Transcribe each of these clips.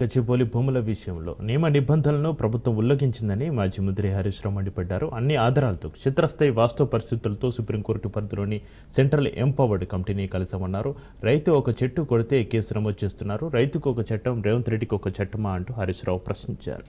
గచ్చిబౌలి భూముల విషయంలో నియమ నిబంధనలను ప్రభుత్వం ఉల్లంఘించిందని మాజీ మంత్రి హరీష్ రావు మండిపడ్డారు. అన్ని ఆధారాలతో క్షేత్రస్థాయి వాస్తవ పరిస్థితులతో సుప్రీంకోర్టు పరిధిలోని సెంట్రల్ ఎంపవర్డ్ కమిటీని కలిసామన్నారు. రైతు ఒక చెట్టు కొడితే కేసు నమోదు చేస్తున్నారు. రైతుకు ఒక చట్టం, రేవంత్ రెడ్డికి ఒక చట్టమా అంటూ హరీష్ రావు ప్రశ్నించారు.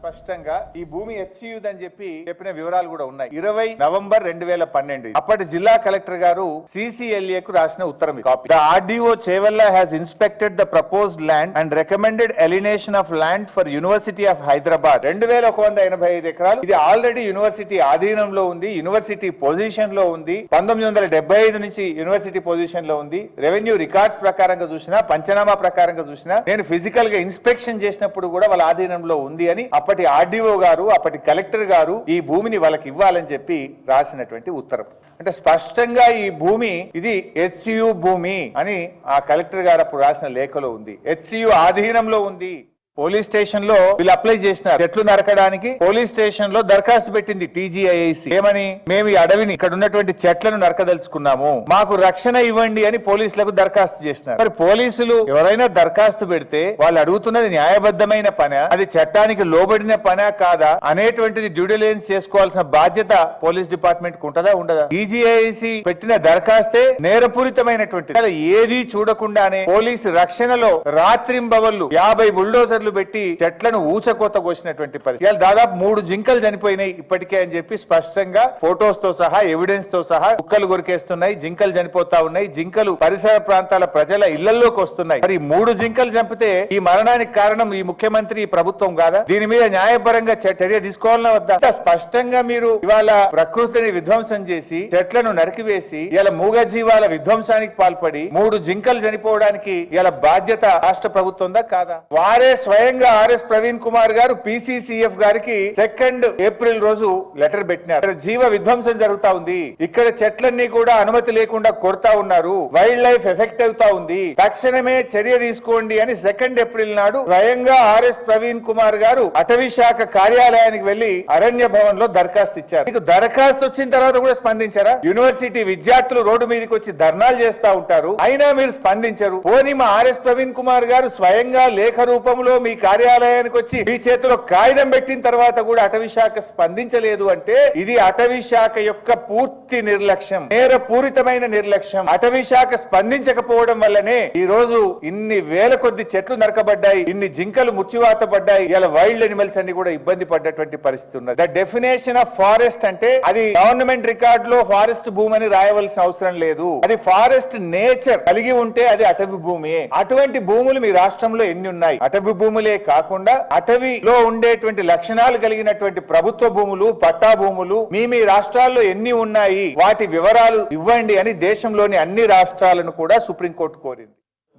స్పష్టంగా ఈ భూమి హెచ్సియుదని చెప్పిన వివరాలు కూడా ఉన్నాయి. 20 నవంబర్ 2012 అప్పటి జిల్లా కలెక్టర్ గారు CCLA కు రాసిన ఉత్తరం copy. The RDO Chevalla has inspected the proposed land and recommended alienation of land for University of Hyderabad. 2185 ఎకరాలు. ఇది ఆల్రెడీ యూనివర్సిటీ ఆధీనంలో ఉంది, యూనివర్సిటీ పొజిషన్ లో ఉంది. 1975 నుంచి యూనివర్సిటీ పొజిషన్ లో ఉంది. రెవెన్యూ రికార్డ్స్ ప్రకారంగా చూసినా, పంచనామా ప్రకారంగా చూసినా, నేను ఫిజికల్ గా ఇన్స్పెక్షన్ చేసినప్పుడు కూడా వాళ్ళ ఆధీనంలో ఉంది అని అప్పటి RDO గారు, అప్పటి కలెక్టర్ గారు ఈ భూమిని వాళ్ళకి ఇవ్వాలని చెప్పి రాసినటువంటి ఉత్తరం. అంటే స్పష్టంగా ఈ భూమి ఇది HCU భూమి అని ఆ కలెక్టర్ గారు అప్పుడు రాసిన లేఖలో ఉంది. HCU ఆధీనంలో ఉంది. పోలీస్ స్టేషన్ లో వీళ్ళు అప్లై చేసినారు చెట్లు నరకడానికి. పోలీస్ స్టేషన్ లో దరఖాస్తు పెట్టింది TGIIC. ఏమని? మేము ఈ అడవిని, ఇక్కడ ఉన్నటువంటి చెట్లను నరకదలుచుకున్నాము, మాకు రక్షణ ఇవ్వండి అని పోలీసులకు దరఖాస్తు చేసినారు. మరి పోలీసులు ఎవరైనా దరఖాస్తు పెడితే వాళ్ళు అడుగుతున్నది న్యాయబద్ధమైన పనా, అది చట్టానికి లోబడిన పనా కాదా అనేటువంటిది డ్యూ డిలిజెన్స్ చేసుకోవాల్సిన బాధ్యత పోలీస్ డిపార్ట్మెంట్ కు ఉంటదా ఉండదా? TGIIC పెట్టిన దరఖాస్తే నేరపూరితమైనటువంటి, ఏది చూడకుండానే పోలీసు రక్షణలో రాత్రింబవళ్లు 50 బుల్డోజర్లు పెట్టి చెట్లను ఊచకోత కోసినటువంటి పరిస్థితి. దాదాపు 3 జింకలు చనిపోయినాయి ఇప్పటికే అని చెప్పి స్పష్టంగా ఫోటోస్ తో సహా, ఎవిడెన్స్ తో సహా కుక్కలు కొరికేస్తున్నాయి, జింకలు చనిపోతా ఉన్నాయి, జింకలు పరిసర ప్రాంతాల ప్రజల ఇళ్లలోకి వస్తున్నాయి. మరి 3 జింకలు చంపితే ఈ మరణానికి కారణం ఈ ముఖ్యమంత్రి, ఈ ప్రభుత్వం కాదా? దీని మీద న్యాయపరంగా చర్య తీసుకోవాలన్నా వద్దా? స్పష్టంగా మీరు ఇవాళ ప్రకృతిని విధ్వంసం చేసి, చెట్లను నరికివేసి, ఇలా మూగజీవాల విధ్వంసానికి పాల్పడి 3 జింకలు చనిపోవడానికి ఇలా బాధ్యత రాష్ట్ర ప్రభుత్వందా కాదా? వారే స్వయంగా RS ప్రవీణ్ కుమార్ గారు PCCF గారికి 2 ఏప్రిల్ రోజు లెటర్ పెట్టినారు. జీవ విధ్వంసం జరుగుతా ఉంది, ఇక్కడ చెట్లన్నీ కూడా అనుమతి లేకుండా కొడతా ఉన్నారు, వైల్డ్ లైఫ్ ఎఫెక్ట్ అవుతా ఉంది, తక్షణమే చర్య తీసుకోండి అని 2 ఏప్రిల్ నాడు స్వయంగా RS ప్రవీణ్ కుమార్ గారు అటవీ శాఖ కార్యాలయానికి వెళ్లి అరణ్య భవన్ లో దరఖాస్తు ఇచ్చారు. మీకు దరఖాస్తు వచ్చిన తర్వాత కూడా స్పందించారా? యూనివర్సిటీ విద్యార్థులు రోడ్డు మీదకి వచ్చి ధర్నాలు చేస్తా ఉంటారు, అయినా మీరు స్పందించరు. పోనీ మా RS ప్రవీణ్ కుమార్ గారు స్వయంగా లేఖ రూపంలో మీ కార్యాలయానికి వచ్చి మీ చేతిలో కాగితం పెట్టిన తర్వాత కూడా అటవీ శాఖ స్పందించలేదు అంటే ఇది అటవీ శాఖ యొక్క పూర్తి నిర్లక్ష్యం, నేరపూరితమైన నిర్లక్ష్యం. అటవీ శాఖ స్పందించకపోవడం వల్లనే ఈ రోజు ఇన్ని వేల కొద్ది చెట్లు నరకబడ్డాయి, ఇన్ని జింకలు ముచ్చివాత పడ్డాయి, ఇలా వైల్డ్ అనిమల్స్ అన్ని కూడా ఇబ్బంది పడ్డటువంటి పరిస్థితి ఉన్నది. ద డెఫినేషన్ ఆఫ్ ఫారెస్ట్ అంటే అది గవర్నమెంట్ రికార్డ్ లో ఫారెస్ట్ భూమి అని రాయవలసిన అవసరం లేదు. అది ఫారెస్ట్ నేచర్ కలిగి ఉంటే అది అటవీ భూమి. అటువంటి భూములు మీ రాష్ట్రంలో ఎన్ని ఉన్నాయి? అటవీ భూములే కాకుండా అటవీలో ఉండేటువంటి లక్షణాలు కలిగినటువంటి ప్రభుత్వ భూములు, పట్టా భూములు మీ రాష్ట్రాల్లో ఎన్ని ఉన్నాయి, వాటి వివరాలు ఇవ్వండి అని దేశంలోని అన్ని రాష్ట్రాలను కూడా సుప్రీంకోర్టు కోరింది.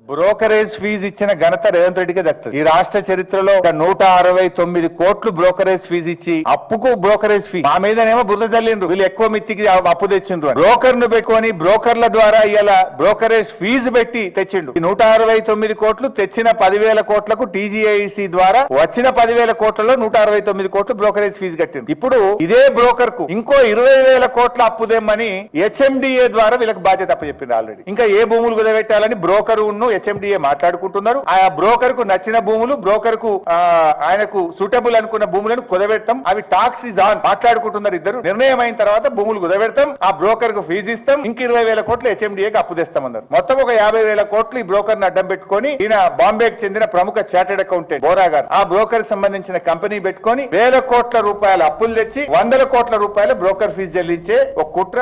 బ్రోకరేజ్ ఫీజు ఇచ్చిన ఘనత రేవంత్ రెడ్డికే దక్కుతుంది. ఈ రాష్ట్ర చరిత్రలో 169 కోట్లు బ్రోకరేజ్ ఫీజు ఇచ్చి, అప్పుకు బ్రోకరేజ్ ఫీజు మా మీదనేమో బురద చల్లిండ్రు, వీళ్ళు ఎక్కువ మిత్తికి అప్పు తెచ్చిండ్రు. బ్రోకర్ ను పెట్టుకొని బ్రోకర్ల ద్వారా ఇలా బ్రోకరేజ్ ఫీజు పెట్టి తెచ్చిండు. 169 కోట్లు తెచ్చిన 10,000 కోట్లకు TGIC ద్వారా వచ్చిన 10,000 కోట్లలో 169 కోట్లు బ్రోకరేజ్ ఫీజు కట్టింది. ఇప్పుడు ఇదే బ్రోకర్ కు ఇంకో 20,000 కోట్ల అప్పు తెమ్మని HMDA ద్వారా వీళ్ళకి బాధ్యత అప్పచెప్పింది ఆల్రెడీ. ఇంకా ఏ భూములు కుదబెట్టాలని బ్రోకర్ HMDA మాట్లాడుకుంటున్నారు. ఆ బ్రోకర్ కు నచ్చిన భూములు, బ్రోకర్ కు ఆయనకు సూటబుల్ అనుకున్న భూములను కుదబెడతాం, అవి టాక్స్ ఇస్ ఆన్ మాట్లాడుకుంటున్నారు ఇద్దరు. నిర్ణయం అయిన తర్వాత భూములు కుదబెడతాం, ఆ బ్రోకర్ కు ఫీజు ఇస్తాం, ఇంక 20,000 కోట్లు HMDAకి అప్పు తెస్తామన్నారు. మొత్తం ఒక 50,000 కోట్లు ఈ బ్రోకర్ ను అడ్డం పెట్టుకొని, ఈయన బాంబేకి చెందిన ప్రముఖ చార్టెడ్ అకౌంటెంట్ బోరా గారు ఆ బ్రోకర్ సంబంధించిన కంపెనీ పెట్టుకొని 1,000 కోట్ల రూపాయల అప్పులు తెచ్చి 100 కోట్ల రూపాయల బ్రోకర్ ఫీజు చెల్లించే ఒక కుట్ర